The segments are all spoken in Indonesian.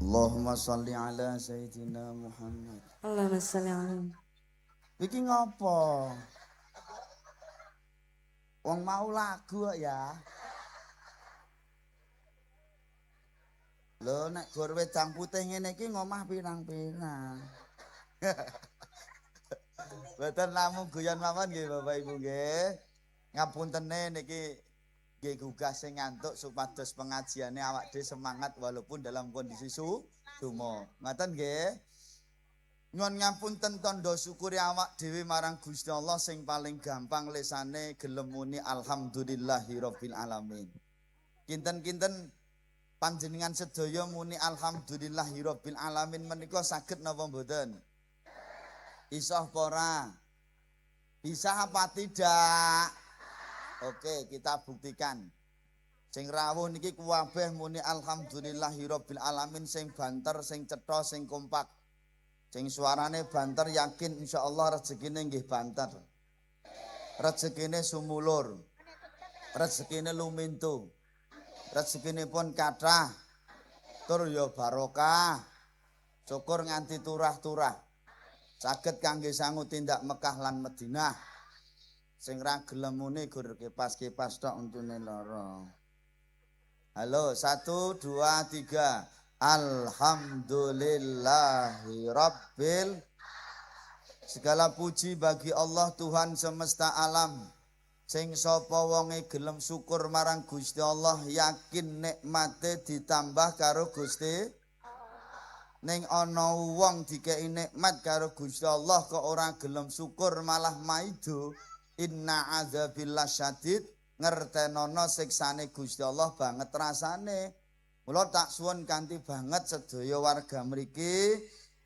Allahumma sholli ala Sayyidina Muhammad. Allahumma sholli alaihi. Iki ngopo? Wong mau lagu kok ya. Lho nek gor wedang putih ngene iki ngomah pirang-pirang. Mboten namung guyon mawon nggih Bapak Ibu nggih. Ngapuntene niki nggih gugah sing ngantuk supados pengajiane awak dhewe semangat walaupun dalam kondisi sumo. Ngoten nggih. Nyuwun ngapunten tandha syukuri awak dhewe marang Gusti Allah sing paling gampang lesane gelem muni alhamdulillahirabbil alamin. Kinten-kinten panjenengan sedaya muni alhamdulillahirabbil alamin menika saged napa mboten? Isah apa ora? Bisa apa tidak? Oke, kita buktikan. Sing rawuh niki kuwabeh muni alhamdulillahirabbil alamin sing banter, sing cetha, sing kompak. Sing suarane banter yakin insyaallah rezekine nggih banter. Rezekine sumulur. Rezekine lumintu. Rezekine pun kathah. Tur ya barokah. Syukur nganti turah-turah. Saged kangge sangu tindak Mekah lan Madinah. Sing ra gelem muni gur kipas-kipas tok untune lara. Halo, 1 2 3. Alhamdulillahirabbil. Segala puji bagi Allah Tuhan semesta alam. Sing sapa wonge gelem syukur marang Gusti Allah yakin nikmate ditambah karo Gusti. Ning ana wong dikeki nikmat karo Gusti Allah kok ora gelem syukur malah maido. Inna adzabillah syadid. Ngertenono siksane Gusti Allah banget rasane. Mula tak suwun kanthi banget sedaya warga mriki,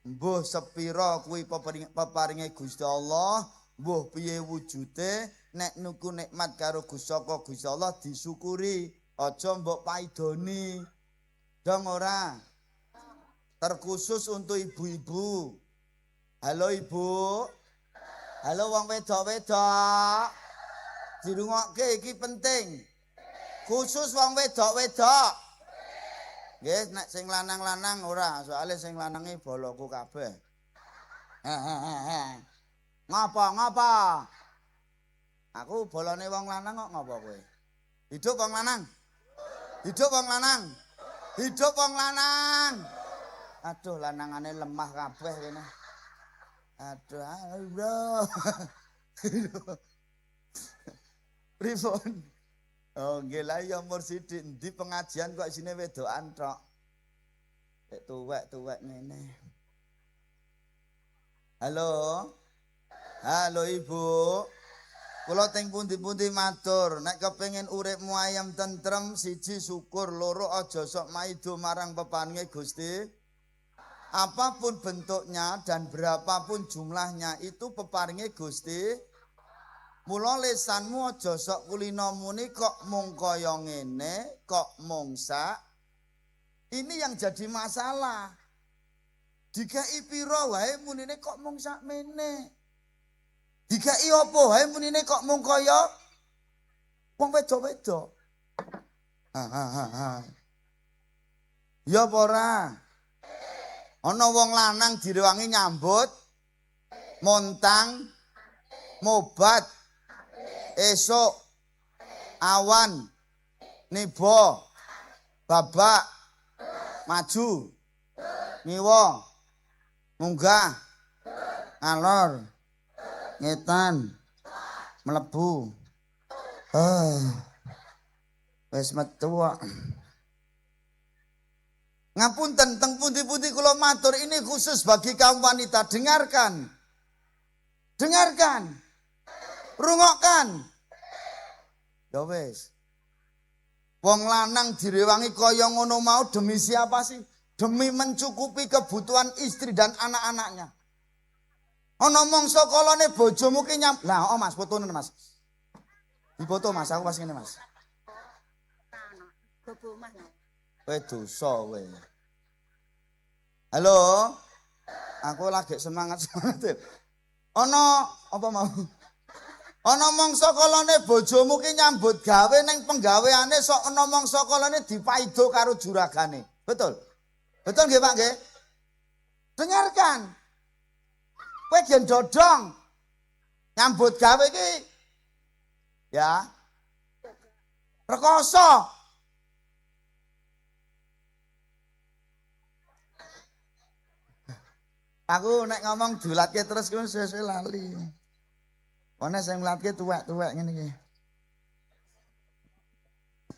mbuh sepira kuwi peparinge Gusti Allah, mbuh piye wujude, nek nuku nikmat karo Gusti Allah disyukuri, aja mbok paidoni. Dong ora. Terkhusus untuk ibu-ibu. Halo Ibu. Halo wong wedok-wedok. Dirungokke iki penting. Khusus wong wedok-wedok. Nggih, nek sing lanang-lanang ora, soalnya sing lanange boloku kabeh. Ngapa? Aku bolone wong lanang kok ngapa kowe? Hidup wong lanang. Hidup wong lanang. Hidup wong lanang. Aduh, lanangane lemah kabeh kene. Aduh, bro. Pripun? Oh, nggih lah ya Mursyid ndi pengajian kok isine wedokan tok. Nek tuwek-tuwek ngene. Halo. Halo Ibu. Kula teng pundi-pundi matur, nek kepengin uripmu ayem tentrem, siji syukur, loro aja sok maido marang peparinge Gusti. Apapun bentuknya dan berapapun jumlahnya itu peparinge Gusti. Mula lesanmu aja sok kulino muni kok mung kaya ngene, kok mung sak. Ini yang jadi masalah. Dikai pira wae munine kok mung sakmene. Dikai apa wae munine kok mung kaya wong wedok-wedok. Ya apa ora? Ana wong lanang direwangi nyambut, montang, mobat, esok, awan, nibo, babak, maju, ngiwa, munggah, ngalor, ngetan, mlebu. Wis metu kok. Ngapunten teng pundi-pundi kula matur ini khusus bagi kaum wanita. Dengarkan. Dengarkan. Rungokkan. Ya wis. Wong lanang direwangi kaya ngono mau demi siapa sih? Demi mencukupi kebutuhan istri dan anak-anaknya. Ana mangsa kalane bojomu ki nyam. Lah, oh Mas, fotone Mas. Dipoto Mas, aku pas ngene Mas. Bobo Mas. Kowe dosa kowe. Halo. Aku lagi semangat. Ana apa mau? Ana mangsa kalane bojomu ki nyambut gawe ning penggaweane sok ana mangsa kalane dipaido karo juragane. Betul? Betul nggih Pak nggih? Dengarkan. Kowe gen dodong nyambut gawe iki ya. Rekoso. Aku nek ngomong dilatke terus kuwi sesuk lali. Ana sing nglatke tuwek-tuwek ngene iki.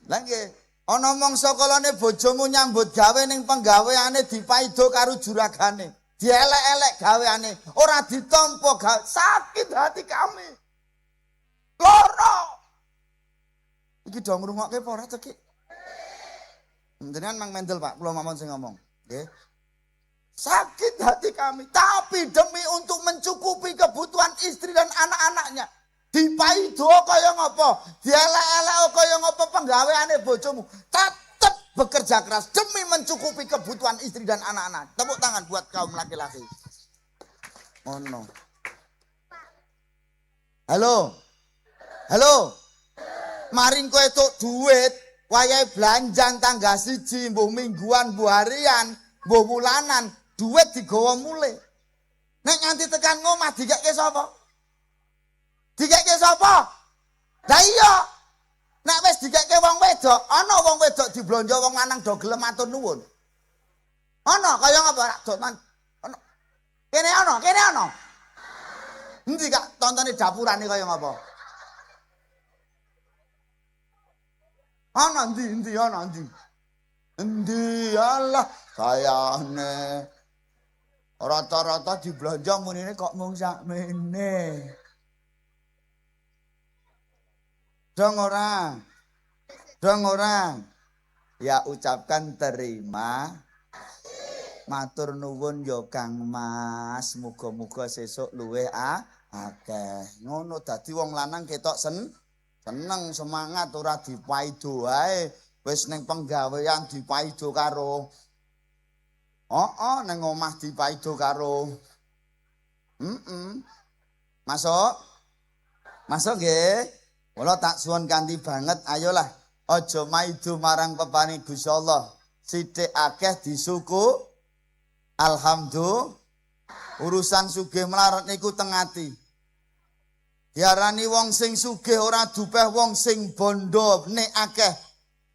Lah nggih, ana mangsa kalane bojomu nyambut gawe ning penggaweane dipaido karo juragane. Dielek-elek gaweane, ora ditampa gawe, sakit hati kami. Loro. Iki do ngrungokke apa ora cekik? Jenengan mang mendel Pak, kula mawon sing ngomong, nggih. Sakit hati kami, tapi demi untuk mencukupi kebutuhan istri dan anak-anaknya. Dipaido kaya ngapa? Dielek-elek kaya ngapa penggaweane bojomu. Tetap bekerja keras demi mencukupi kebutuhan istri dan anak-anak. Tepuk tangan buat kaum laki-laki. Oh no. Halo. Halo. Maring kowe entuk duit, wayahe belanjang tangga siji, mbuh mingguan, mbuh harian, mbuh bulanan. Duit digawa mule. Nek nganti tekan ngomah dikekke sapa? Dikekke sapa? Lah iya. Nek wis dikekke wong wedok, ana wong wedok diblonjo wong lanang do gelem matur nuwun. Ana kaya ngapa rak doman. Ana. Kene ana. Endi Kak tontone dapurane kaya ngapa? Ana endi ana endi. Endi Allah sayane. Rata-rata diblonjo munine kok mung sakmene. Dong ora. Ya ucapkan terima. Matur nuwun ya Kang Mas. Muga-muga sesuk luwih akeh. Ngono dadi wong lanang ketok seneng semangat ora dipaido wae. Wis ning penggawean dipaido karo nang omah dipaido karo. Masuk nggih. Kula tak suwun kanthi banget, ayolah aja maido marang pepane Gusti Allah. Sithik akeh disuku. Alhamdulillah. Urusan sugih melarat niku teng ati. Diarani wong sing sugih ora dupeh wong sing bondo nek akeh.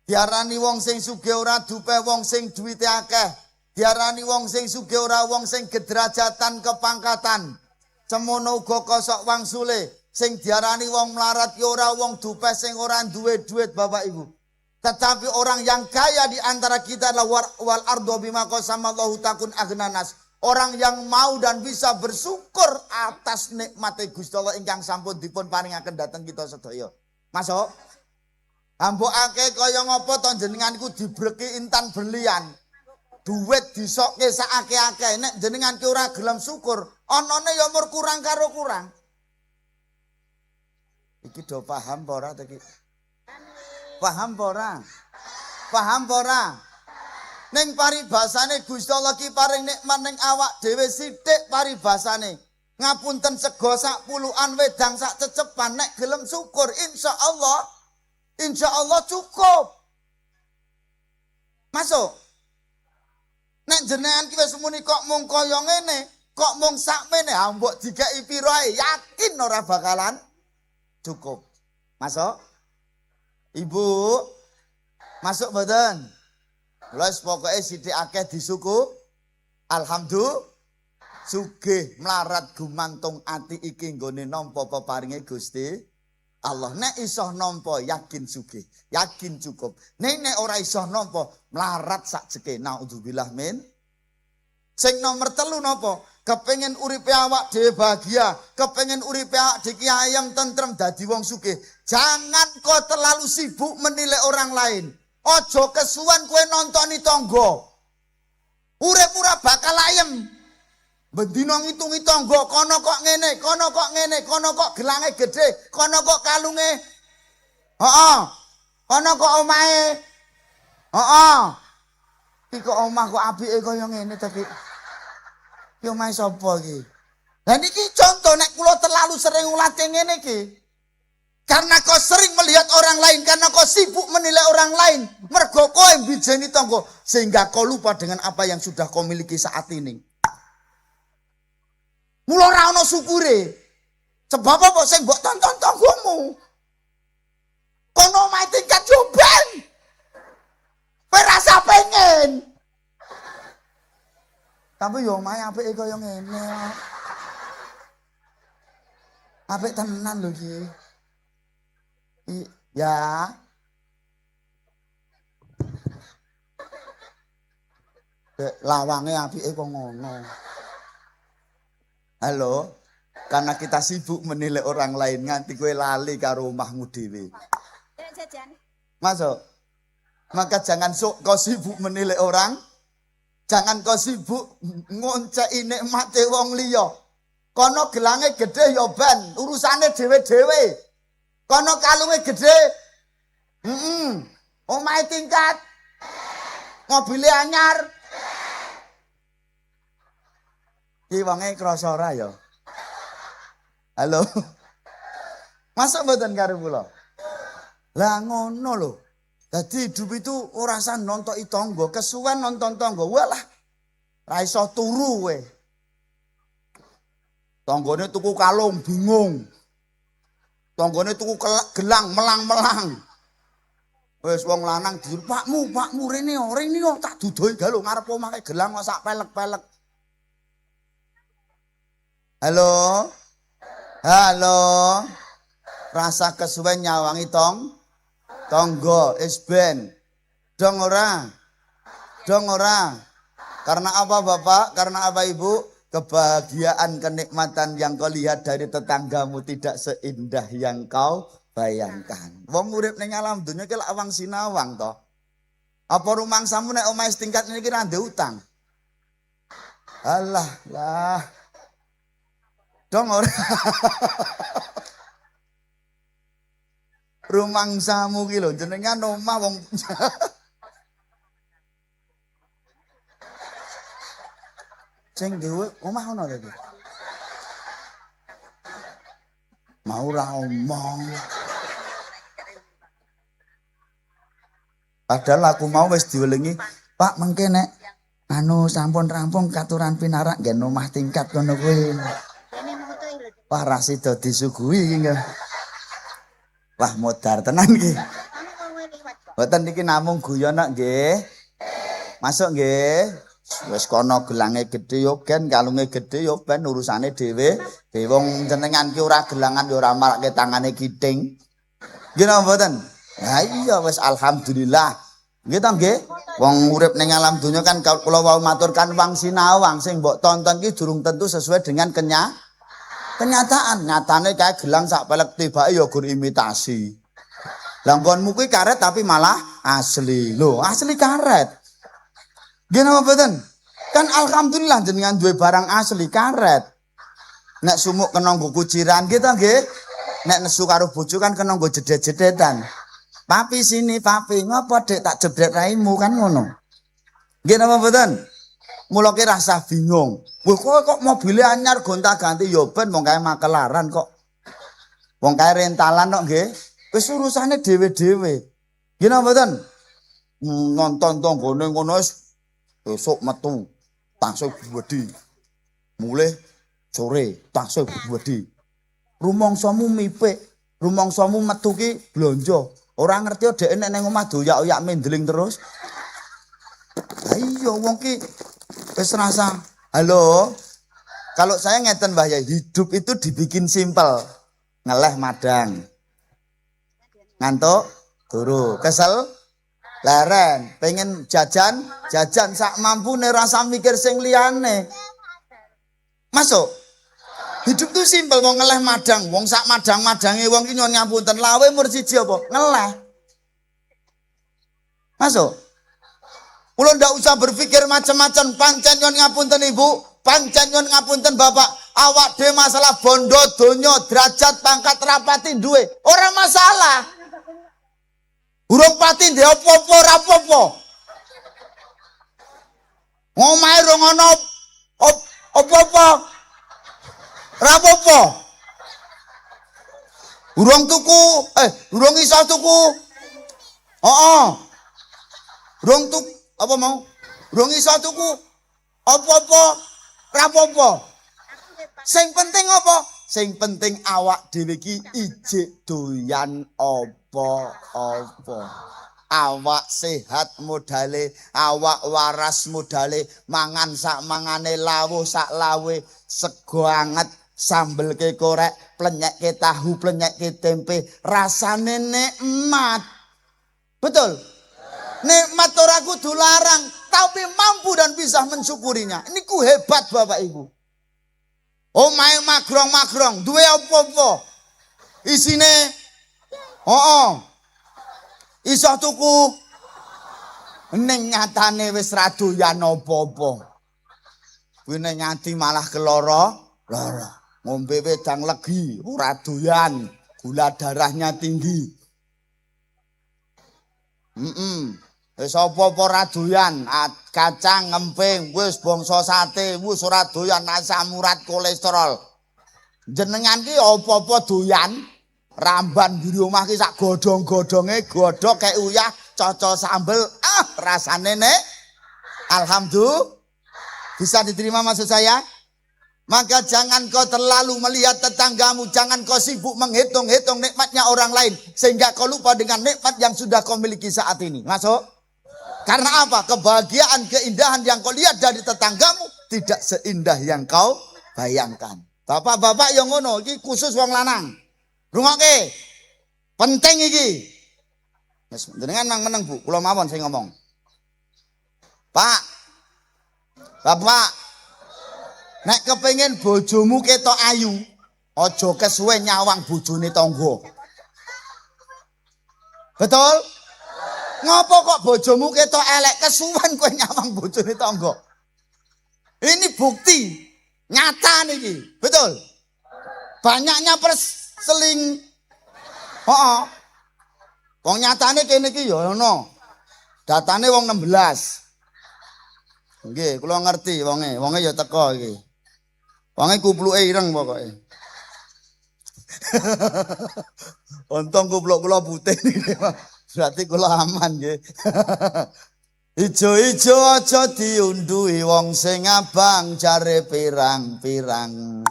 Diarani wong sing sugih ora dupeh wong sing duwite akeh. Diarani wong sing sugih ora wong sing gederajatan kepangkatan. Semono uga kosok wangsule. Sing diarani wong melarat ya ora wong dupeh sing ora duwe duit Bapak Ibu. Tetapi orang yang kaya di antara kita adalah wal ardo bima qasamallahu takun agnanas. Orang yang mau dan bisa bersyukur atas nikmate Gusti Allah ingkang sampun dipun paringaken dhateng kita sedaya. Masuk. Ambokake kaya ngapa to jenengan iku dibreki intan berlian. Duit disokke sakake-akeh nek jenengan ki ora gelem syukur, anane ya mur kurang karo kurang. Iki do paham apa ora to iki? Paham apa ora? Paham apa ora? Ning paribasane Gusti Allah ki paring nikmat ning awak dhewe sithik paribasane. Ngapunten sego sak puluhan wedang sak cecepan nek gelem syukur insyaallah cukup. Masuk. Nek jenengan ki wis muni kok mung kaya ngene, kok mung sakmene, mbok dikeki piro ae, yakin ora bakalan cukup. Masuk? Ibu, masuk mboten? Wis pokoke sithik akeh disuku. Alhamdulillah. Sugih melarat gumantung ati iki nggone nampa peparinge Gusti Allah. Nek iso nampa yakin sugih, yakin cukup. Nek ora iso nampa melarat sak jeke. Naudzubillah min. Sing nomor 3 napa? Kepengin uripe awak dhewe bahagia, kepengin uripe awak dhewe ayem tentrem dadi wong sugih. Jangan kau terlalu sibuk menilai orang lain. Ojo kesuwen kowe nontoni tangga. Urip ora bakal ayem. Bendina ngitungi tangga, kono kok ngene, kono kok ngene, kono kok gelange gedhe, kono kok kalunge. Kono kok omahe. Iki kok omah kok apike kaya ngene ta iki. Ki omahe sapa iki? Lah niki contoh nek kula terlalu sering ulate ngene iki. Karena kau sering melihat orang lain, karena kau sibuk menilai orang lain, mergo kowe bijeni tangga sehingga kau lupa dengan apa yang sudah kau miliki saat ini. Mula ora ana syukure. Sebab apa sing mbok tonton tanggamu? Kono omahe tingkat yo ben. Kowe rasa pengen. Tapi yo omahe apike kaya ngene. Apik tenan lho iki. Ya. Lawange apike kok ngono. Halo, karena kita sibuk menilai orang lain nganti kowe lali karo omahmu dhewe. Masuk. Maka jangan kau sibuk menilai orang, jangan kau sibuk ngonceki nikmate wong liya. Kono gelange gede ya ben, urusane dhewe-dhewe. Kono kalunge gede. Omahe tingkat. Mobile anyar. Iki wonge krasa ora ya? Halo. Masuk mboten karo kula? Lah ngono lho. Dadi hidup itu ora usah nontoki tangga, kesuwen nonton tangga. Walah. Ra iso turu kowe. Tanggane tuku kalung bingung. Tanggane tuku gelang melang-melang. Wis wong lanang dir, "Pakmu rene tak dudohi galo ngarep omah gelang kok sak pelek-pelek." Halo. Halo. Rasa kesuwen nyawangi tangga isben. Dong ora. Karena apa Bapak? Karena apa Ibu? Kebahagiaan, kenikmatan yang kau lihat dari tetanggamu tidak seindah yang kau bayangkan. Wong urip ning alam dunya ki lak awang sinawang to. Apa rumangsamu nek omahe tingkat niki ra ndek utang? Alah, lah. Dong ora. Rumangsamu ki lho jenengan omah wong sing dhewe omah ono to iki. Mau ra omong. Padahal aku mau wis diwelengi, "Pak, mengke nek anu sampun rampung katuran pinarak nggen omah tingkat kono kuwi." Wah, rasido disuguhi iki. Wah, modar tenan iki. Mboten iki namung guyon kok nggih. Masuk nggih. Wis kono gelange gedhe yo gen, kalunge gedhe yo ben urusane dhewe. Wong jenengan ki ora gelangan yo ora marake tangane kiting. Nggih napa mboten? Lah iya wis alhamdulillah. Nggih ta nggih? Wong urip ning alam donya kan kula wau maturkan wang sinawang sing mbok tonton ki durung tentu sesuai dengan kenyataan. Nyatane kae gelang sak pelek tibake ya gur imitasi. Lah nggonmu kuwi karet tapi malah asli. Lho, asli karet. Nggih napa mboten? Kan alhamdulillah jenengan duwe barang asli karet. Nek sumuk kena nggo kuciran nggih ta nggih? Nek nesu karo bojo kan kena nggo jedet-jedetan. Papi sini, papi ngopo Dek tak jebret raimu kan ngono. Nggih napa mboten? Mula ki rasa bingung. Wah kok mobil anyar gonta-ganti ya ben wong kae makelaran kok. Wong kae rentalan kok nggih. Wis urusane dhewe-dhewe. Nggih napa mboten? Nonton tanggane ngono wis esuk metu tangsih wedi. Mulih sore tangsih wedi. Rumangsamu mipik, rumangsamu metu ki blonjo. Ora ngerti dhek nek nang omah doyak-oyak mendling terus. Lah iya wong ki wis rasa. Halo. Kalau saya ngeten Mbah ya, hidup itu dibikin simpel. Ngeleh madang. Ngantuk turu. Kesel leren, pengen jajan sak mampune rasa mikir sing liyane. Masuk. Hidup tuh simpel, wong ngeleh madang, wong sak madang-madange wong ki nyuwun ngapunten, lawe mur siji apa? Ngeleh. Masuk. Kula ndak usah berpikir macam-macam, pancen nyuwun ngapunten Ibu, pancen nyuwun ngapunten Bapak, awak dhewe masalah bondo donya, derajat, pangkat rapati duwe, ora masalah. Urung pati ndek apa-apa ora apa-apa. Ngomahe rong ana apa-apa. Ora apa-apa. Urung tuku, urung iso tuku. Oh, urung tuku apa mau? Urung iso tuku. Apa-apa, rapopo. Sing penting apa? Sing penting awak dhewe iki ijik doyan apa-apa. Awak sehat modale, awak waras modale, mangan sak mangane, lawuh sak lawe, sego anget, sambel ke korek, plenyek ke tahu, plenyek ke tempe, rasane nikmat. Betul? Nikmat ora kudu larang, tapi mampu dan bisa mensyukurinya. Ini ku hebat Bapak Ibu. Omahe magrong-magrong, duwe apa-apa. Isine iso tuku ning nyatane wis ra doyan apa-apa. Kuwi nek nyati malah keloro, lara. Ngombe wedang legi, ora doyan, gula darahnya tinggi. Wis apa-apa ra doyan, kacang ngemping, wis bangsa sate, wis ora doyan asam urat kolesterol. Jenengan ki apa-apa doyan, ramban di omah ki sak godhong-godhonge godhog kek uyah, cocok sambel, rasane nek alhamdulillah. Bisa diterima maksud saya? Maka jangan kau terlalu melihat tetanggamu, jangan kau sibuk menghitung-hitung nikmatnya orang lain sehingga kau lupa dengan nikmat yang sudah kau miliki saat ini. Masuk? Karena apa? Kebahagiaan, keindahan yang kau lihat dari tetanggamu tidak seindah yang kau bayangkan. Bapak-bapak yang ngono iki khusus wong lanang. Rungokke. Penting iki. Wis jenengan nang meneng Bu, kula mawon sing ngomong. Pak. Bapak. Nek kepengin bojomu ketok ayu, aja kesuwe nyawang bojone tangga. Betul? Ngopo kok bojomu ketok elek kesuwen kowe nyawang bojone tangga? Ini bukti nyata niki, betul? Banyaknya perseling. Wong nyatane kene iki ya ono. Datane wong 16. Nggih, kula ngerti wonge ya teko iki. Wonge kupluke ireng pokoke. Untung kupluk kula putih niki. Berarti kula aman nggih. Ijo-ijo aja diundhuhi wong sing abang jare pirang-pirang.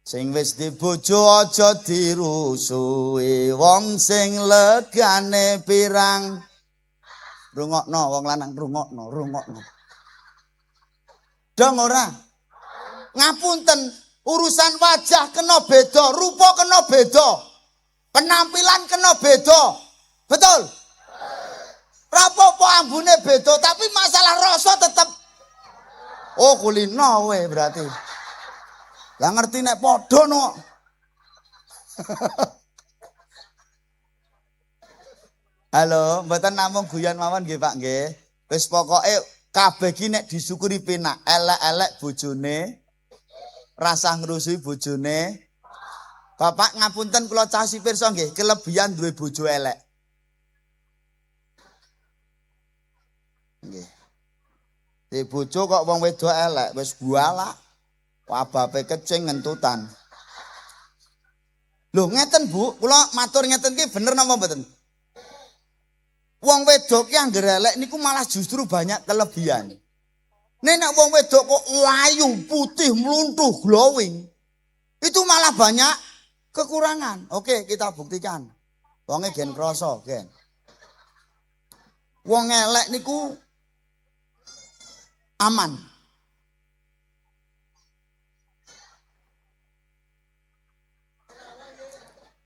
Sing wis dibojo aja dirusuhi wong sing legane pirang. Rungokno wong lanang rungokno. Dong ora. Ngapunten, urusan wajah kena beda, rupa kena beda. Penampilan kena beda. Betul? Rapopo ambune beda, tapi masalah rasa tetep. Oh, kulino we berarti. Lah ngerti nek padha no. Halo, mboten namung guyon mawon nggih Pak nggih. Wis pokoke kabeh ki nek disyukuri penak, elek-elek bojone, rasa ngrusui bojone. Bapak ngapunten kula cah pirsa nggih, kelebihan duwe bojo elek. Nggih. Di bojo kok wong wedok elek wis bualak. Wabape kecing ngentutan. Lho ngeten Bu, kula matur ngeten ki bener napa mboten? Wong wedok ki anggere elek niku malah justru banyak kelebihan. Nek wong wedok kok ayu, putih, mluntuh, glowing, itu malah banyak kekurangan. Oke, kita buktikan. Wonge gen krasa, gen. Wong elek niku aman.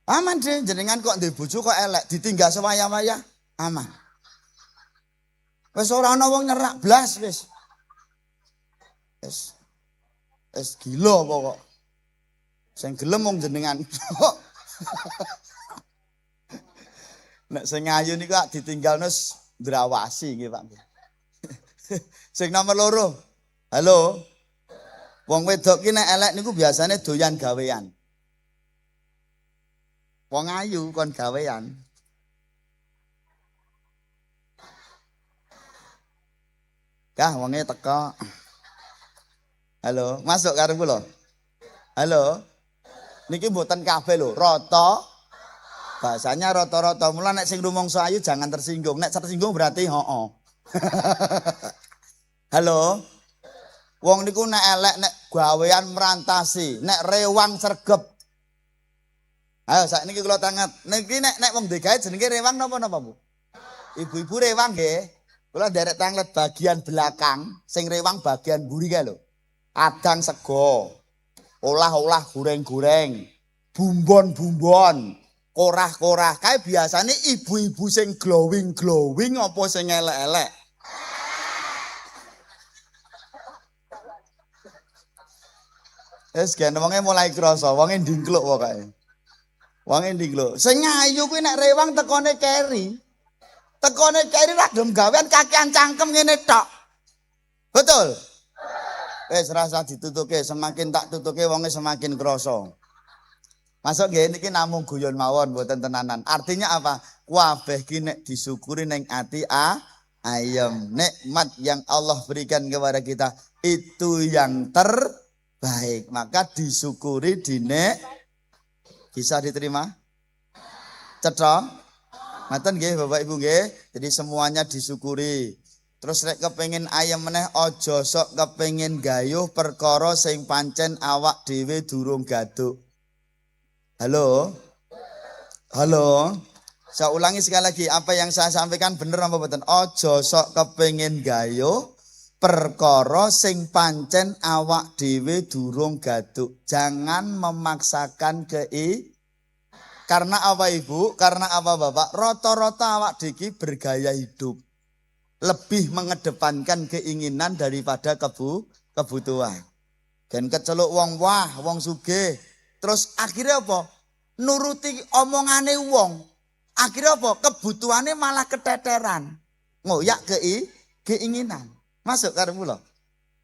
Aman deh, jenengan kok ndek bojo kok elek, ditinggal sewaya-waya, aman. Wis ora ana wong nyerak blas wis. Wis gila pokok. Sing gelem wong jenengan. Nek sing ayu niku kok ditinggalno ndrawasi nggih Pak. Sing nomor 2. Halo. Wong wedok ki nek elek niku biasane doyan gawean. Wong ayu kon gawean. Kah wonge teko. Halo, masuk karo kula. Halo. Niki mboten kabeh lho, rata. Bahasanya rata-rata. Mula nek sing rumangsa ayu jangan tersinggung. Nek tersinggung berarti hooh. Halo. Wong niku nek elek nek gawean merantasi, nek rewang sregep. Ayo sakniki kula tangat. Niki nek wong digawe jenenge rewang napa Bu? Ibu-ibu rewang nggih. Kula nderek tanglet bagian belakang, sing rewang bagian mburi kae lho. Adang sego. Olah-olah goreng-goreng. Bumbon-bumbon. Korah-korah. Kae biasane ibu-ibu sing glowing-glowing apa sing elek-elek? Wis gen wonge mulai krasa, wonge ndingkluk pokoke. Wonge ndingkluk. Sing ayu kuwi nek rewang tekone keri. Tekone keri ra gelem gawean kakean cangkem ngene tok. Betul? Wis rasa ditutuke, semakin tak tutuke wonge semakin krasa. Masuk nggih niki namung guyon mawon mboten tenanan. Artinya apa? Kabeh ki nek disyukuri ning ati ayem. Nikmat yang Allah berikan kepada kita itu yang terbaik. Maka disyukuri bisa diterima? Cetha? Ngaten nggih Bapak Ibu nggih. Jadi semuanya disyukuri. Terus nek kepengin ayem meneh aja sok kepengin gayuh perkara sing pancen awak dhewe durung gaduk. Halo? Halo? Saya ulangi sekali lagi, apa yang saya sampaikan bener apa mboten? Aja sok kepengin gayuh perkara sing pancen awak dhewe durung gaduk. Jangan memaksakan karena apa Ibu? Karena apa Bapak? Rata-rata awak dhewe bergaya hidup. Lebih mengedepankan keinginan daripada kebutuhan. Dan keceluk wong wah, wong sugih. Terus akhirnya apa? Nuruti omongane wong. Akhirnya apa? Kebutuhannya malah keteteran. Ngoyak keinginan. Masuk karo kula.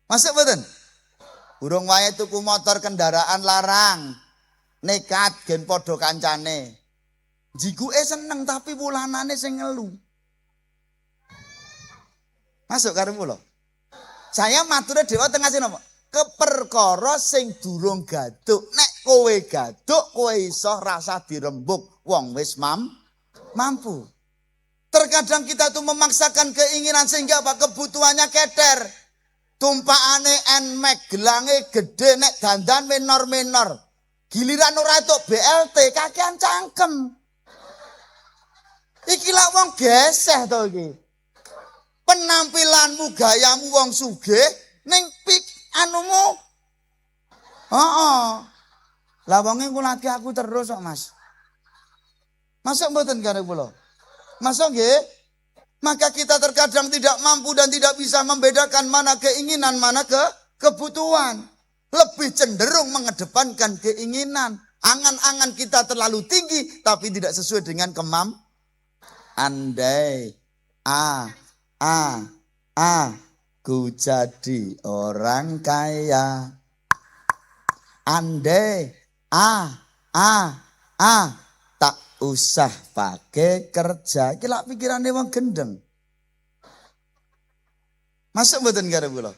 Masuk mboten? Burung wae tuku motor kendaraan larang. Nekat gen padha kancane. Jiguke seneng tapi wulanane sing ngelu. Masuk karo kula. Saya mature dewa tengah sing napa? Keperkara sing durung gaduk. Nek kowe gaduk, kowe iso rasa dirembuk. Wong wis mampu. Terkadang kita tuh memaksakan keinginan sehingga apa? Kebutuhannya keter. Tumpakane Nmax gelange gede nek dandan menor-menor. Giliran ora entuk BLT kakean cangkem. Iki lak wong geseh to iki. Penampilanmu gayamu wong sugih ning anumu. Heeh. Lah wonge ngulati aku terus kok, Mas. Masuk mboten karo kula? Masuk nggih? Maka kita terkadang tidak mampu dan tidak bisa membedakan mana keinginan, mana kebutuhan. Lebih cenderung mengedepankan keinginan. Angan-angan kita terlalu tinggi tapi tidak sesuai dengan andai aku jadi orang kaya. Andai tak usah pakai kerja. Iki lak pikirane wong gendeng. Masuk mboten karo kula?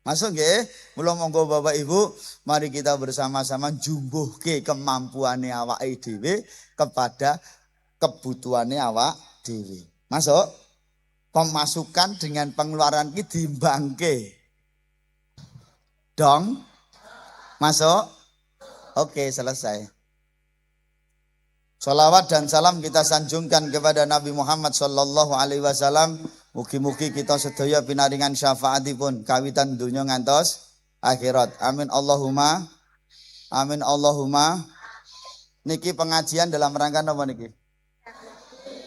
Masuk nggih? Mula monggo Bapak Ibu, mari kita bersama-sama jumbuhke kemampuane awake dhewe kepada kebutuhane awak dhewe. Masuk? Pemasukan dengan pengeluaran ki diimbangke. Dong? Masuk? Oke, selesai. Salawat dan salam kita sanjungkan kepada Nabi Muhammad sallallahu alaihi wasallam. Mugi-mugi kita sedaya pinaringan syafaatipun kawitan donya ngantos akhirat. Amin Allahumma. Amin Allahumma. Niki pengajian dalam rangka napa niki?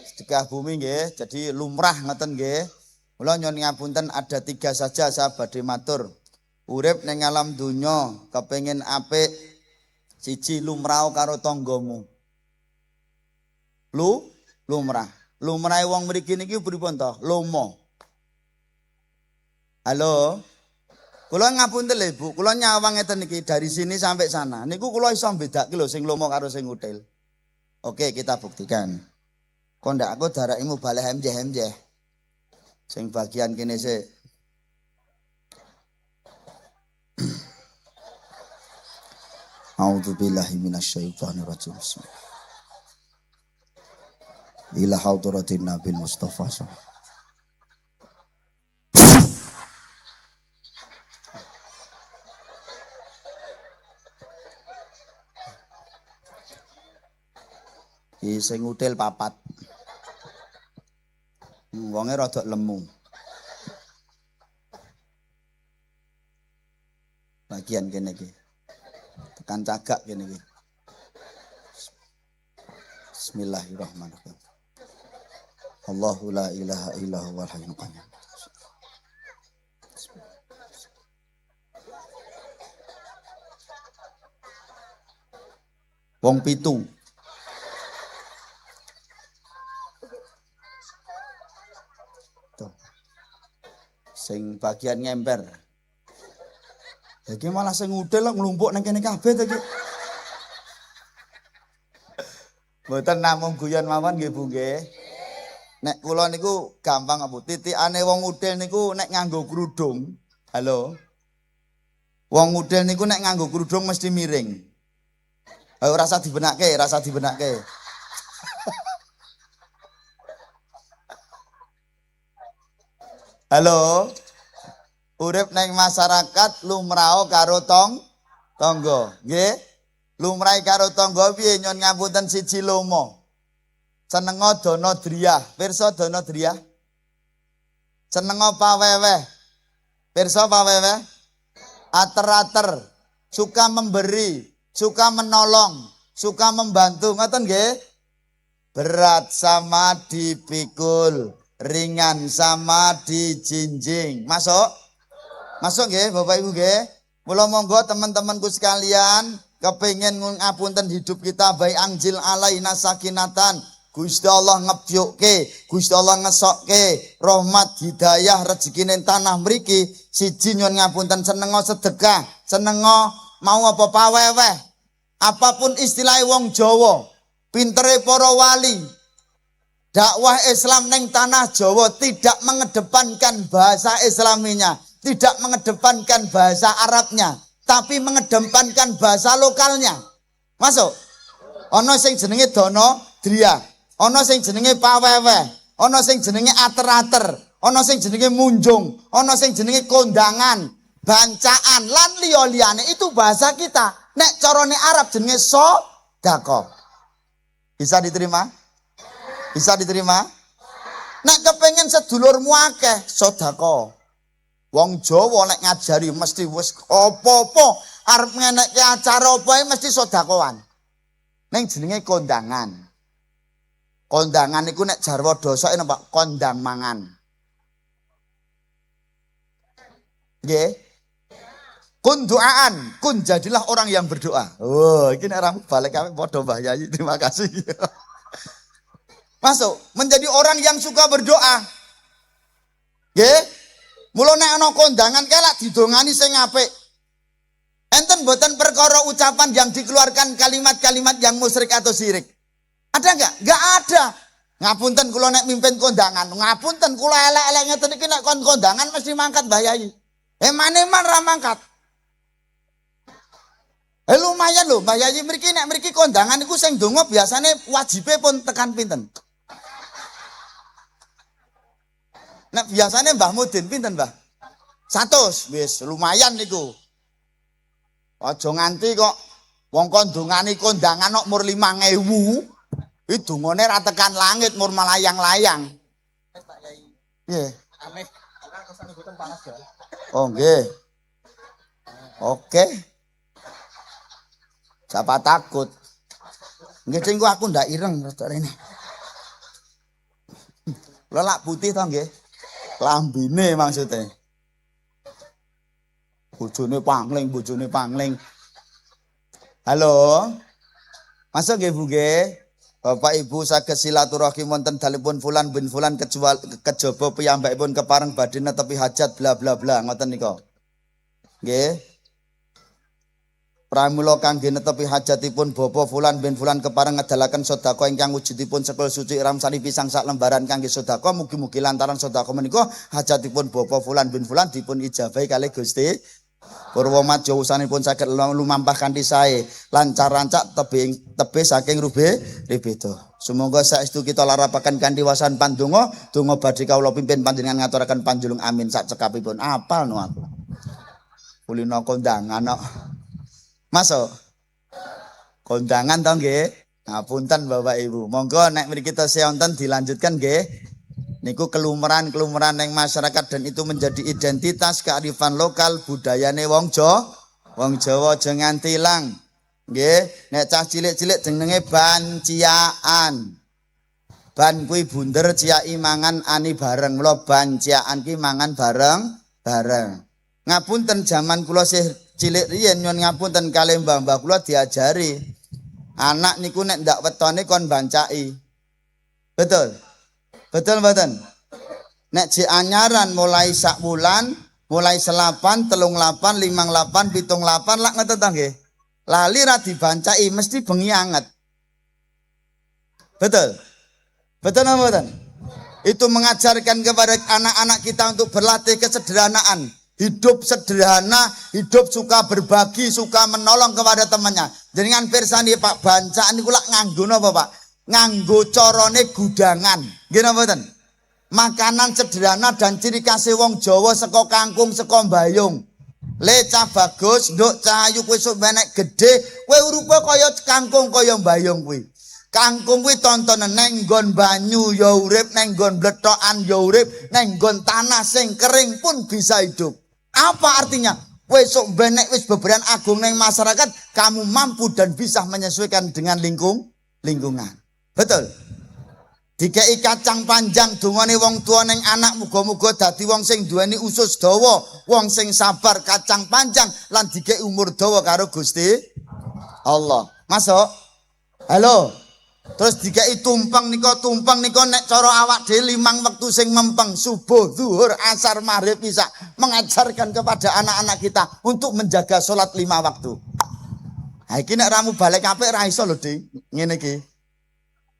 Sedekah bumi nggih. Jadi lumrah ngoten nggih. Kula nyuwun ngapunten ada 3 saja saya badhe matur. Urip ning alam donya kepengin apik, siji lumrah karo tanggamu. Lumrah. Lumrahe wong mriki niki pripun to? Lomo. Halo. Kula ngapunten lho Ibu, kula nyawang ngeten niki dari sini sampai sana. Niku kula iso bedake lho sing lomo karo sing util. Oke, kita buktikan. Kok ndak aku darakimu baleh hemjeh-hemjeh. Sing bagian kene sik. A'udzubillahi minasyaitonir rajim. Ila hadratin Nabi Mustafa sallallahu. Sing util papat. Wonge rada lemu. Bagian kene iki. Tekan cagak kene iki. Bismillahirrahmanirrahim. Allahu la ilaha illa huwal hayyul qayyum. Wong pitu. Sing bagian ngemper. Iki malah sing udel nglumpuk nang kene kabeh to iki. Mboten namung guyon mawon nggih Bu nggih. Nek kula niku gampang apa titikane wong udel niku nek nganggo kerudung. Halo. Wong udel niku nek nganggo kerudung mesti miring. Ayo rasa dibenake, rasa dibenake. Halo. Urip neng masyarakat lumrah karo tangga. Nggih. Lumrah karo tangga piye nyon ngapunten siji lomo. Senenga dana driyah. Pirsa dana driyah? Senenga paweweh. Pirsa paweweh? Ater-ater, suka memberi, suka menolong, suka membantu. Ngoten nggih? Berat sama dipikul, ringan sama dijinjing. Masuk? Masuk nggih Bapak Ibu nggih? Mula monggo teman-temanku sekalian kepengin ngapunten hidup kita baik angjil alaina sakinatan. Gusti Allah ngebyukke, Gusti Allah ngesokke rahmat hidayah rezekine tanah mriki siji nyuwun ngapunten senenga sedekah, senenga mau apa paweweh. Apapun istilah wong Jawa, pintere para wali. Dakwah Islam neng tanah Jawa tidak mengedepankan bahasa Islaminya, tidak mengedepankan bahasa Arabnya, tapi mengedepankan bahasa lokalnya. Masuk? Ana sing jenenge dana driyah, ana sing jenenge paweweh, ana sing jenenge ater-ater, ana sing jenenge munjung, ana sing jenenge kondangan, bancaan lan liya-liyane itu bahasa kita. Nek carane Arab jenenge sedekah. Bisa diterima? Bisa diterima? Nek kepengen sedulurmu akeh sedekah. Wong Jawa nek ngajari mesti wis apa-apa arep ngenekke acara apa mesti sedekahan. Ning jenenge kondangan. Kondangan iku nek jarwa dosoke napa kondang mangan. Nggih. Kun doaan, kun jadilah orang yang berdoa. Oh, iki nek ramu balik kami padha Mbah Yayi, terima kasih. Masuk, menjadi orang yang suka berdoa. Nggih. Mula nek ana kondangan kelak didongani sing apik. Enten mboten perkara ucapan yang dikeluarkan kalimat-kalimat yang musyrik atau syirik. Ada enggak? Enggak ada. Ngapunten kula nek mimpin kondangan, ngapunten kula elek-elek ngeten iki nek kondangan mesti mangkat Mbah Yayi. Maneman ra mangkat. Lumayan lho Mbah Yayi mriki nek mriki kondangan iku sing donga biasane wajibe pun tekan pinten? Nek biasane Mbah Mudin pinten, Mbah? 100, wis lumayan niku. Aja nganti kok wong kondongane kondangan kok mur 5.000. Iki dungane ra tekan langit mur melayang-layang. Pak Yai. Nggih. Ameh ora kesane boten panas ya. Oh nggih. Oke. Siapa takut? Nggih sing aku ndak ireng rada rene. Lelak putih to nggih. Lambine maksudnya. Bojone pangling. Halo. Masuk nggih Bu nggih. Bapak Ibu saged silaturahim wonten dalipun fulan bin fulan kejaba piyambakipun kepareng badhe netepi hajat bla bla bla ngoten nika. Nggih. Pramila kangge netepi hajatipun Bapa fulan bin fulan kepareng ngedalaken sedekah ingkang wujudipun sekul suci ramsani pisang sak lembaran kangge sedekah mugi-mugi lantaran sedekah menika hajatipun Bapa fulan bin fulan dipun ijabahi kalih Gusti Purwa madya usanipun saged lumampah kanthi sae lancar rancak tebih saking ribeda. Sumangga saestu kita larapaken kanthi wasan pandonga, donga badhe kawula pimpin panjenengan ngaturaken panjulung amin sak cekapipun. Apal no aku. Kulino kondangan kok. Masuk. Kondangan to nggih. Ngapunten Bapak Ibu. Monggo nek mriki kita wonten dilanjutkan nggih. Niku kelumuran yang masyarakat dan itu menjadi identitas kearifan lokal budayane wong Jawa jangan tilang. Nggih, nek cah cilik-cilik jenenge banciaan. Ban kuwi bunder ciai mangan ani bareng. Mula banciaan ki mangan bareng. Ngapunten zaman kula sih cilik riyen nyuwun ngapunten kalih mbah-mbah kula diajari. Anak niku nek ndak wetone kon bancai. Betul. Betul mboten? Nek jek anyaran mulai sak wulan, mulai selapan, 38, 58, 78 lak ngoten ta nggih. Lali ra dibancai mesti bengi anget. Betul? Betul apa mboten? Itu mengajarkan kepada anak-anak kita untuk berlatih kesederhanaan. Hidup sederhana, hidup suka berbagi, suka menolong kepada temannya. Jenengan pirsani Pak, bancaan niku lak nganggo napa Pak? Nganggo corone gudangan. Nggih napa mboten? Makanan sederhana dan ciri khas wong Jawa saka kangkung, saka mbayung. Le cah bagus, nduk cahayu kowe sok menek gedhe, kowe urupe kaya kangkung kaya mbayung kuwi. Kangkung kuwi tontonen neng nggon banyu ya urip, neng nggon blethokan ya urip, neng nggon tanah sing kering pun bisa hidup. Apa artinya? Kowe sok menek wis beberan agung neng masyarakat, kamu mampu dan bisa menyesuaikan dengan lingkungan. Betul. Dikei kacang panjang dungane wong tua neng anak muga-muga dadi wong sing duweni usus dawa, wong sing sabar kacang panjang lan dikei umur dawa karo Gusti Allah. Masuk? Halo. Terus dikei tumpeng nika nek cara awak dhewe 5 wektu sing mempeng subuh, zuhur, asar, maghrib, isya mengajarkan kepada anak-anak kita untuk menjaga salat 5 waktu. Ha iki nek ramu balik apik ra iso lho, Dik. Ngene iki.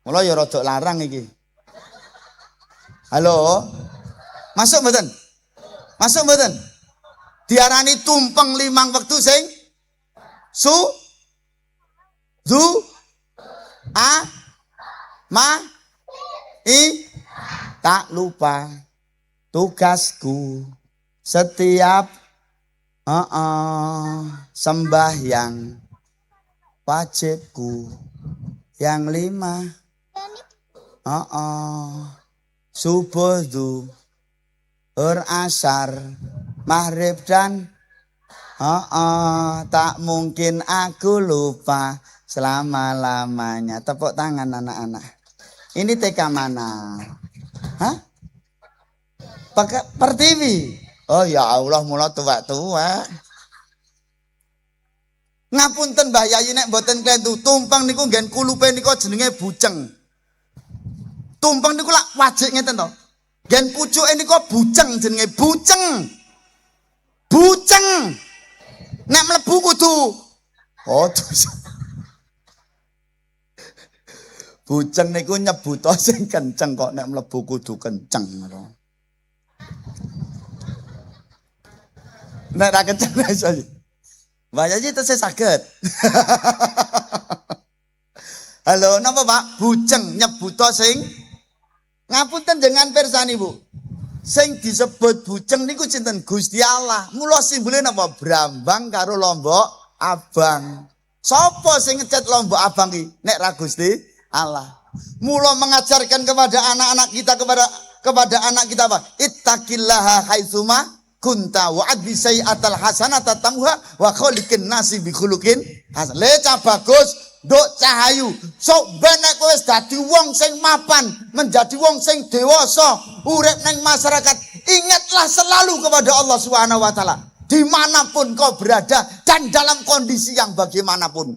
Mula ya rada larang iki. Halo. Masuk mboten? Masuk mboten? Diarani tumpeng 5 wektu sing tak lupa tugasku setiap sembahyang wajibku yang 5 subuh zuhur asar maghrib dan tak mungkin aku lupa selama-lamanya. Tepuk tangan anak-anak. Ini TK mana? Hah? Pakai per TV. Oh ya Allah, mula tua-tua. Ngapunten Mbah Yayi nek mboten klentu, tumpeng niku nggen kulupe niku jenenge buceng. Tumpeng niku lak wajik ngeten to. Nggen pucuke niku buceng jenenge buceng. Buceng. Nek mlebu kudu buceng niku nyebuto sing kenceng kok nek mlebu kudu kenceng. Nek ra kenceng ra iso. Mbak Yayi tesih saged. Halo, napa Pak? Buceng nyebuto sing ngapunten dengan pirsani Bu. Sing disebut buceng niku sinten? Gusti Allah. Mula simbole napa? Brambang karo lombok abang. Sopo sing ngecat lombok abang iki? Nek ra Gusti Allah. Mula mengajarkan kepada anak-anak kita kepada anak kita apa? Ittaqillaha haitsuma kunta wa'ad bi sayyi'atal hasanata tamuha wa khaliqin nasi bi khuluqin hasan. Leca bagus, nduk cahayu. Sok ben nek kowe wis dadi wong sing mapan, menjadi wong sing dewasa, urip ning masyarakat, ingatlah selalu kepada Allah Subhanahu wa taala dimanapun kau berada dan dalam kondisi yang bagaimanapun.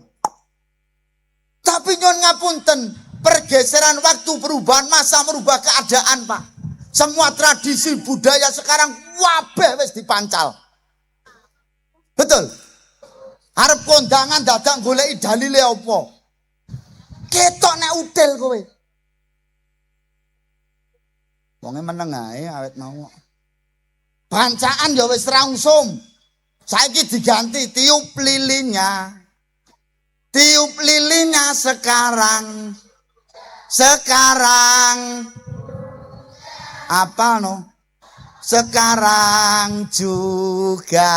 Tapi nyon ngapunten, pergeseran waktu, perubahan masa merubah keadaan, Pak. Semua tradisi budaya sekarang wabeh wis dipancal. Betul. Arep kondangan dadak goleki dalile apa? Ketok nek udel kowe. Wonge meneng ae awet mau. Bancaan ya wis rangsum. Saiki diganti tiup lilinnya. Tiup lilinnya sekarang. Sekarang apa no? Sekarang juga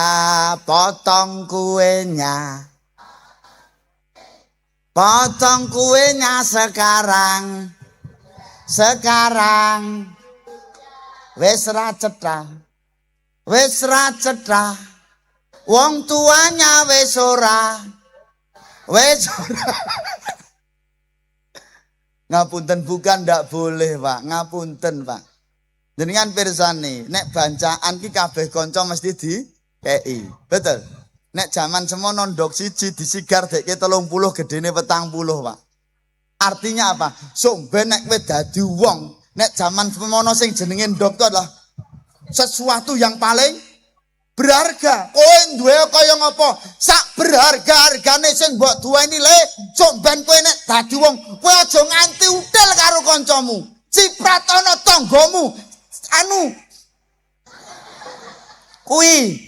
potong kuenya. Potong kuenya sekarang. Sekarang wis ra cetha. Wis ra cetha. Wong tuanya wis ora. Wis ora. Ngapunten bukan ndak boleh, Pak. Ngapunten, Pak. Jenengan pirsani, nek bancaan ki kabeh kanca mesti dikei. Betul. Nek jaman semono ndok siji disigar dekke 30 gedene 40, Pak. Artinya apa? Sok ben nek kowe dadi wong, nek jaman semono sing jenenge ndok itu adalah sesuatu yang paling berharga. Kowe duwe kaya ngapa? Sak berharga-hargane sing mbok duweni le, sok ben kowe nek dadi wong, kowe aja nganti util karo kancamu. Ciprat ana tanggamu. Anu. Kuwi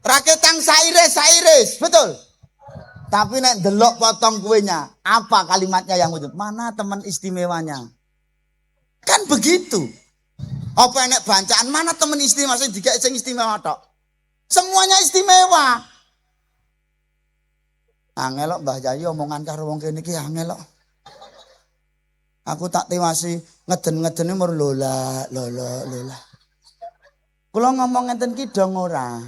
raketang sairis, betul. Tapi nek delok potong kuenya, apa kalimatnya yang wujud? Mana teman istimewanya? Kan begitu. Apa nek bancaan mana teman istimewa sing digawe sing istimewa tok? Semuanya istimewa. Angel kok Mbah Yayi omongan karo wong kene iki angel kok. Aku tak tewasi ngeden-ngedene mur lola. Kula ngomong ngenten ki dong ora.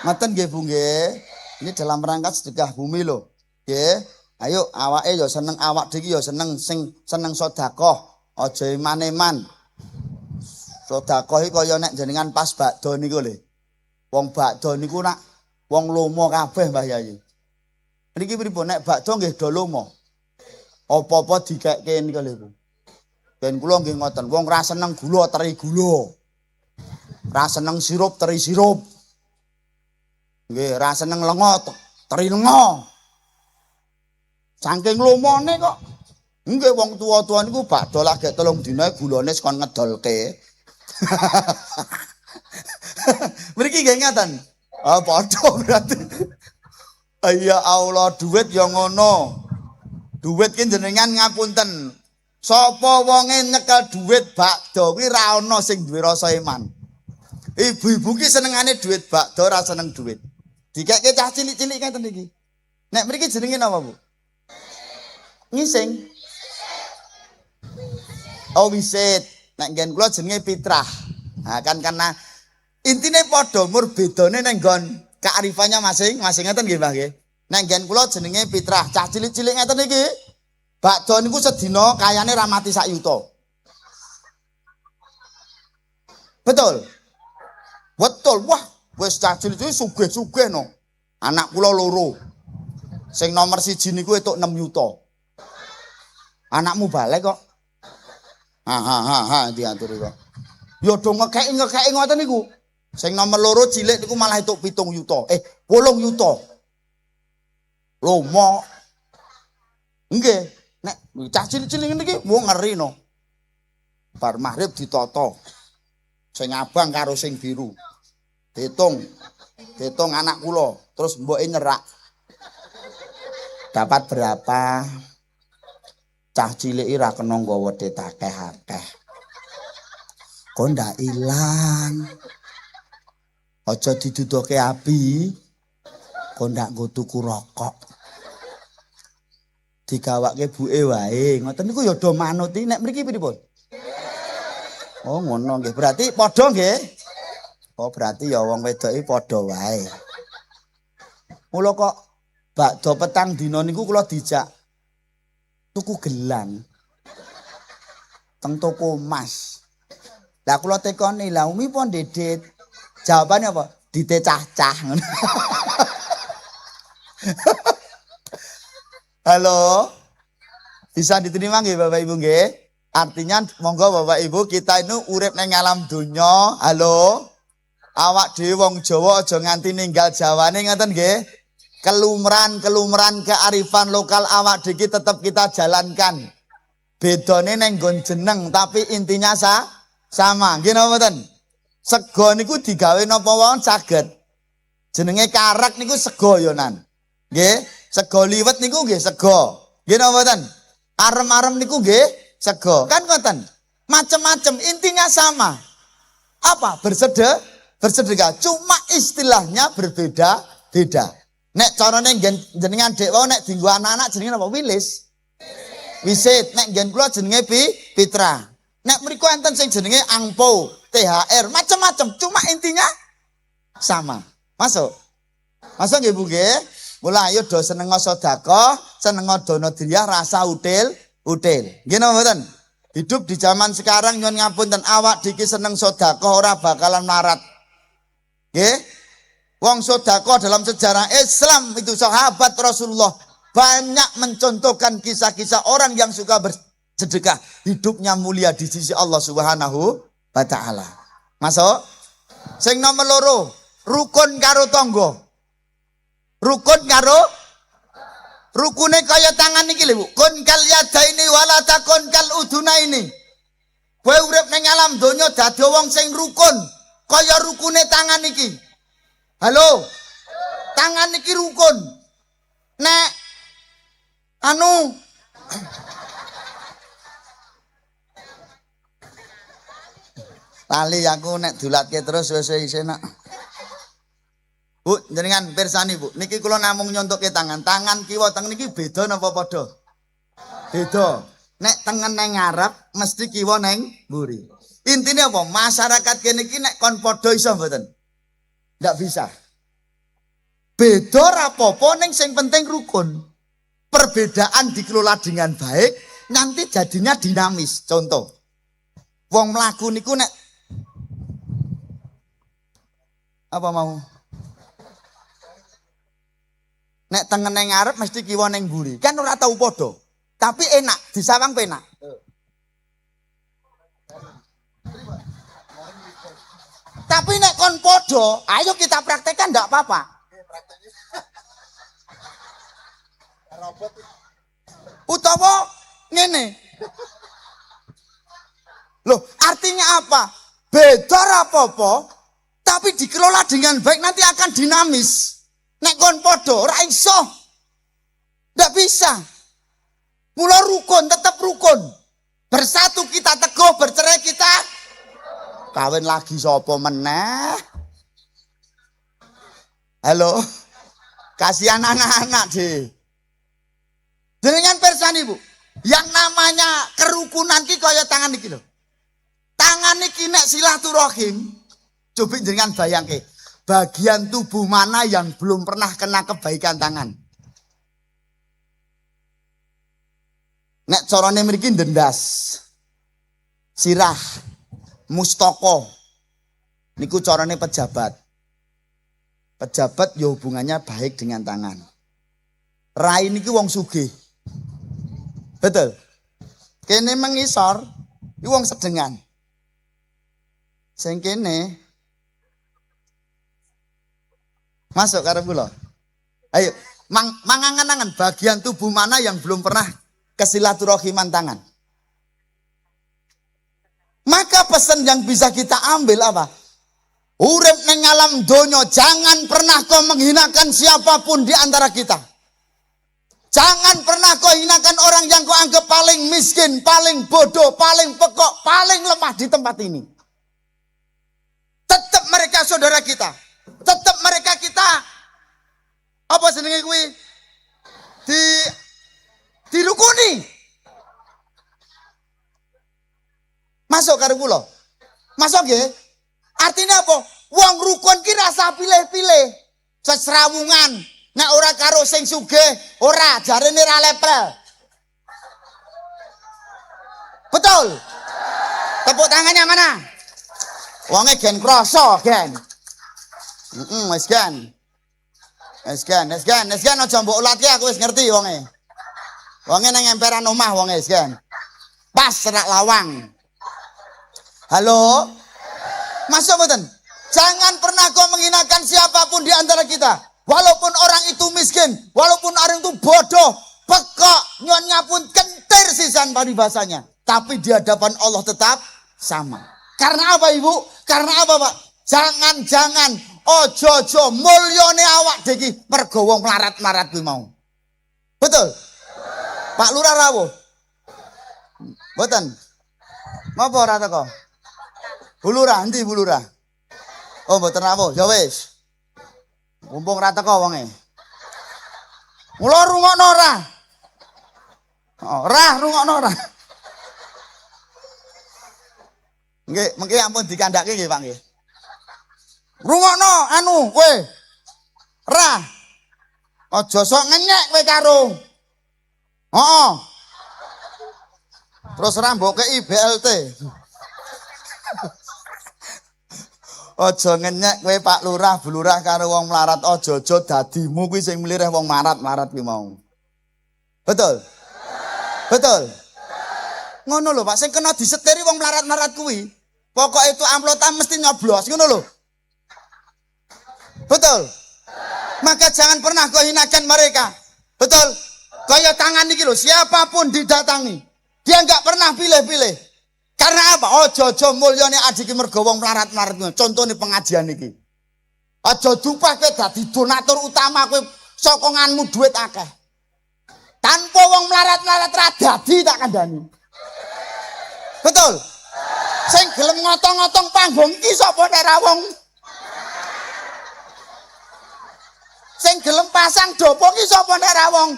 Ngoten nggih Bu nggih. Ini dalam rangka sedekah bumi lho. Nggih. Ayo awake ya seneng awak dhewe ya seneng sing seneng sedekah, aja iman-iman. Sedekah iki kaya nek jenengan pas bakdo niku lho. Wong bakdo niku nak wong lomo kabeh Mbah Yayi. Niki pripun nek bakdo nggih do lomo. Apa-apa dikekke niku lho Bu. Ben kula nggih ngoten, wong ra seneng gula teri gula. Ra seneng sirup teri sirup. Nggih, ra seneng lenga teri lenga. Saking lomone kok. Nggih wong tuwa-tuwa niku bakdo lagi 3 dina gulane sekon ngedolke. Mriki nggih ngaten. Ah padha berarti. Ya Allah, duit ya ngono. Duit ki jenengan ngapunten. Sapa wonge nyekel duit bakdo kuwi ra ana sing duwe rasa iman. Ibu-ibu ki senengane duit bakdo, ra seneng duit. Dikekke cah cilik-cilik ngeten iki. Nek mriki jenenge napa, Bu? Ngising. Oh wisit. Nek nggen kula jenenge pitrah. Nah kan karena intine padha mur bedane nek nggon kearifannya masing-masing ngeten nggih, Mbah nggih. Nek nggen kula jenenge pitrah. Cah cilik-cilik ngeten iki. Bakdo niku sedina kayane ra mati sak yuta. Betul. Betul. Wah, wis cah cilik-cilik sugih-sugih no. Anak kula loro. Sing nomor 1 niku entuk 6 yuta. Anakmu balik kok. Diaturi kok. Ya do ngekeki ngoten niku. Sing nomor 2 cilik niku malah entuk 7 yuta. 8 yuta. Lomo. Nggih. Nek cah cilik-cilik niki wong ngeri no. Bar maghrib ditata. Sing abang karo sing biru. Ditung anak kula, terus mboke nyerak. Dapat berapa? Cah cilik ora kena nggawa det akeh-akeh. Kok ndak ilang. Aja diduduke api. Kok ndak nggo tuku rokok. Digawake buke wae. Ngoten niku ya do manut iki nek mriki pripun? Oh ngono nggih. Berarti padha nggih. Oh berarti ya wong wedoke padha wae. Mula kok bakdo petang dina niku kula dijak tuku gelang. Teng toko emas. Lah kula tekoni, lah umi pon dedet. Jawabane apa? Dite cah-cah ngono. Halo. Bisa diterima nggih Bapak Ibu nggih? Artinya monggo Bapak Ibu kita ini urip nang alam donya. Halo. Awak dhewe wong Jawa aja nganti ninggal Jawane ngoten nggih. Kelumran kearifan lokal awak dhewe tetap kita jalankan. Bedane nang nggon jeneng tapi intinya sama. Nggih napa mboten? Sego niku digawe napa wae saged. Jenenge karak niku sego yonan. Nggih, sego liwet niku nggih sego. Nggih napa mboten? Arem-arem niku nggih sego. Kan ngoten. Macam-macam, intinya sama. Apa? Bersedekah. Cuma istilahnya berbeda-beda. Nek carane jenengan dek wau nek dienggo anak-anak jenenge apa? Wisit. Nek ngen kula jenenge Pitra. Nek mriku enten sing jenenge angpo, THR, macam-macam. Cuma intinya sama. Masuk nggih Bu nggih? Mula ayo do seneng sedekah, seneng dono driyah, rasa util. Nggih napa mboten? Hidup di zaman sekarang nyuwun ngapunten awak diki seneng sedekah ora bakalan melarat. Nggih? Wong sedekah dalam sejarah Islam itu sahabat Rasulullah banyak mencontohkan kisah-kisah orang yang suka bersedekah. Hidupnya mulia di sisi Allah Subhanahu wa taala. Masuk? Sing nomor loro, rukun karo tangga. Rukune kaya tangan iki lho, Bu. Kun kal yadaini wala takun kal udunaini. Kowe urip ning alam donya dadi wong sing rukun, kaya rukune tangan iki. Halo. Tangan iki rukun. Nek lali aku nek dulatke terus wis enak. Bu, jenengan pirsani Bu, niki kula namung nyontokke tangan. Tangan kiwa teng niki beda napa padha? Beda. Nek tengen nang ngarep mesti kiwa nang mburi. Intine apa? Masyarakat kene iki nek kon padha iso mboten? Ndak bisa. Beda ora apa-apa ning sing penting rukun. Perbedaan dikelola dengan baik nanti jadinya dinamis. Contoh. Wong mlaku niku nek apa mau? Nek tengen nang ngarep mesti kiwa nang mburi. Kan ora tau padha. Tapi enak, disawang penak. Tapi nek kon padha, ayo kita praktekkan ndak apa-apa. Utawa ngene. Loh, artinya apa? Beda apa-apa, tapi dikelola dengan baik nanti akan dinamis. Nek kon padha ora iso. Ndak bisa. Mula rukun tetap rukun. Bersatu kita teguh, bercerai kita kawin lagi sapa meneh? Halo. Kasihan anak-anak deh. Dengan persani Bu. Yang namanya kerukunan ki kaya tangan iki lho. Tangan iki nek silaturahim, coba jenengan bayangke. Bagian tubuh mana yang belum pernah kena kebaikan tangan? Nek carane mriki ndendas. Sirah, mustaka. Niku carane pejabat. Pejabat ya hubungannya baik dengan tangan. Rai niki wong sugih. Betul. Kene mengisor, iki wong sedengan. Sing kene masuk karo kula. Ayo, mangangan-angan bagian tubuh mana yang belum pernah kesilaturahiman tangan. Maka pesan yang bisa kita ambil apa? Urip ning alam donya, jangan pernah kau menghinakan siapapun di antara kita. Jangan pernah kau hinakan orang yang kau anggap paling miskin, paling bodoh, paling pekok, paling lemah di tempat ini. Tetap mereka saudara kita. Tetap mereka kita apa jenenge kuwi? Dirukuni. Masuk karo kula. Masuk nggih? Artinya apa? Wong rukun ki rasa pilih-pilih. Sesrawungan. Nek ora karo sing sugih, ora jarene ra lepel. Betul? Tepuk tangannya mana? Wonge gen krasa, gen. Wis gen. Wis gen aja mbok ulatke aku wis ngerti wonge. Wonge nang emperan omah wonge wis gen. Pas serak lawang. Halo? Masuk mboten? Jangan pernah kau menghinakan siapapun di antara kita. Walaupun orang itu miskin, walaupun orang itu bodoh, pekok, nyonya pun kentir sisan paribasanya. Tapi di hadapan Allah tetap sama. Karena apa Ibu? Karena apa Pak? Jangan-jangan aja mulyane awak dhewe iki mergo wong melarat-melarat kuwi mau. Betul? Pak Lurah rawuh. Mboten. Ngapa ora teko? Bu Lurah, endi Bu Lurah? Oh, mboten rawuh. Ya wis. Mumpung ora teko wonge. Mula rungokno ora? Oh, ora rungokno ora? Nggih, mengki ampun dikandhake nggih, Pak nggih. Rungokno anu kowe. Ora. Aja sok ngenyek kowe karo. Heeh. Terus ora mbok kei BLT. Aja ngenyek kowe Pak Lurah, Bu Lurah karo wong melarat, aja-aja dadimu kuwi sing mlireh wong marat-marat kuwi mau. Betul? Betul. Ngono lho Pak, sing kena disetiri wong melarat-marat kuwi. Pokok itu amplotan mesti nyoblos, ngono lho. Betul. Maka jangan pernah kau hinakan mereka. Betul. Kaya tangan iki lho, siapapun didatangi, dia enggak pernah pilih-pilih. Karena apa? Ojo-ojo mulyane adiki mergo wong melarat-melarat. Contone pengajian iki. Aja dupah kowe dadi donatur utama kowe sokonganmu duit akeh. Tanpa wong melarat-melarat ra dadi tak kandhani. Betul. Sing gelem ngotong-ngotong panggung iki sapa nek ra wong sing gelem pasang dopo ki sapa nek ra wong?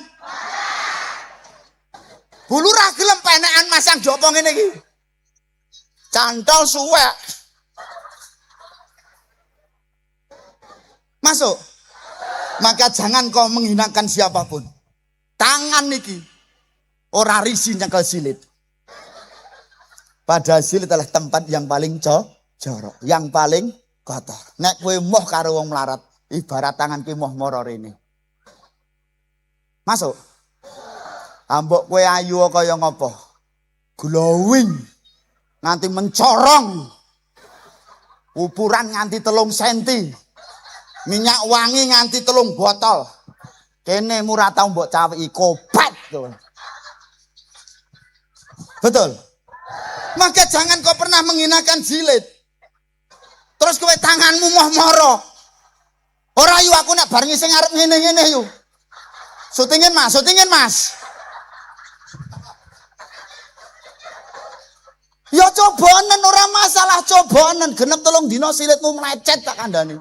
Bu Lurah gelem penekan masang dopo ngene iki. Cantol suwek. Masuk. Maka jangan kau menghinakan siapapun. Tangan niki ora risi nyekel silit. Padahal silit adalah tempat yang paling jorok, yang paling kotor. Nek kowe moh karo wong melarat, ibarat tangan ki moh moro rene. Masuk. Ambok kowe ayu kaya ngopo? Glowing. Nganti mencorong. Ukuran nganti 3 senti. Minyak wangi nganti 3 botol. Kene murah tau mbok caweki kobat tuh. Betul. Maka jangan kau pernah menghinakan silit. Terus kowe tanganmu moh moro. Ora yu aku nek bareng sing arep ngene-ngene yu. Syutingin Mas. Ya cobanen ora masalah cobanen, genep 3 dina silitmu mlecet tak kandhani.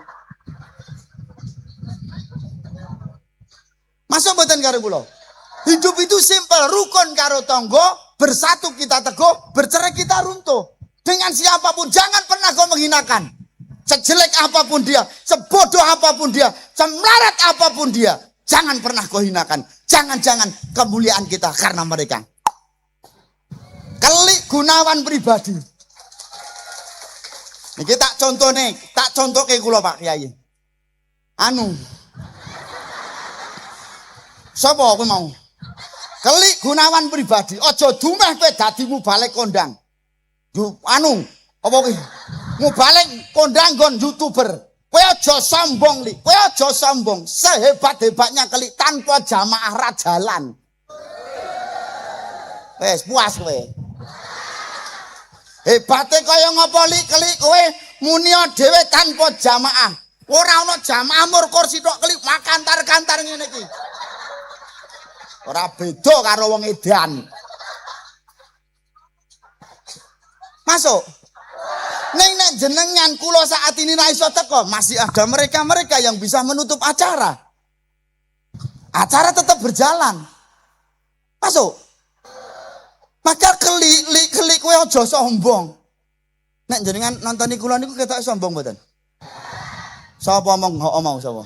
Masuk mboten karo kula. Hidup itu simpel, rukun karo tangga, bersatu kita teguh, bercerai kita runtuh. Dengan siapapun jangan pernah kau menghinakan. Sejelek apapun dia, sebodoh apapun dia, semelarat apapun dia, jangan pernah kau hinakan. Jangan-jangan kemuliaan kita karena mereka. Kelik Gunawan pribadi. Niki tak contoh ke kula Pak Kyai. Anu. Sapa aku mau? Kelik Gunawan pribadi, aja dumeh kowe dadi mubalik kondang. Anu, apa kuwi? Mubalik kondang nggon YouTuber. Kowe aja sombong, Li. Kowe aja sombong. Sehebat-hebatnya Kelik tanpa jamaah ra jalan. Wes puas kowe. Hebate kaya ngapa Li Kelik kowe muni dhewe tanpa jamaah. Ora ana jamaah mur kursi tok Kelik makantar-kantar ngene iki. Ora beda karo wong edan. Masuk. Nek jenengan kula saat ini ra iso teko, masih ada mereka-mereka yang bisa menutup acara. Acara tetap berjalan. Masuk. Maka kelik kowe aja sombong. Nek jenengan nonton kula niku ketok sombong mboten? Sapa omong mau sapa?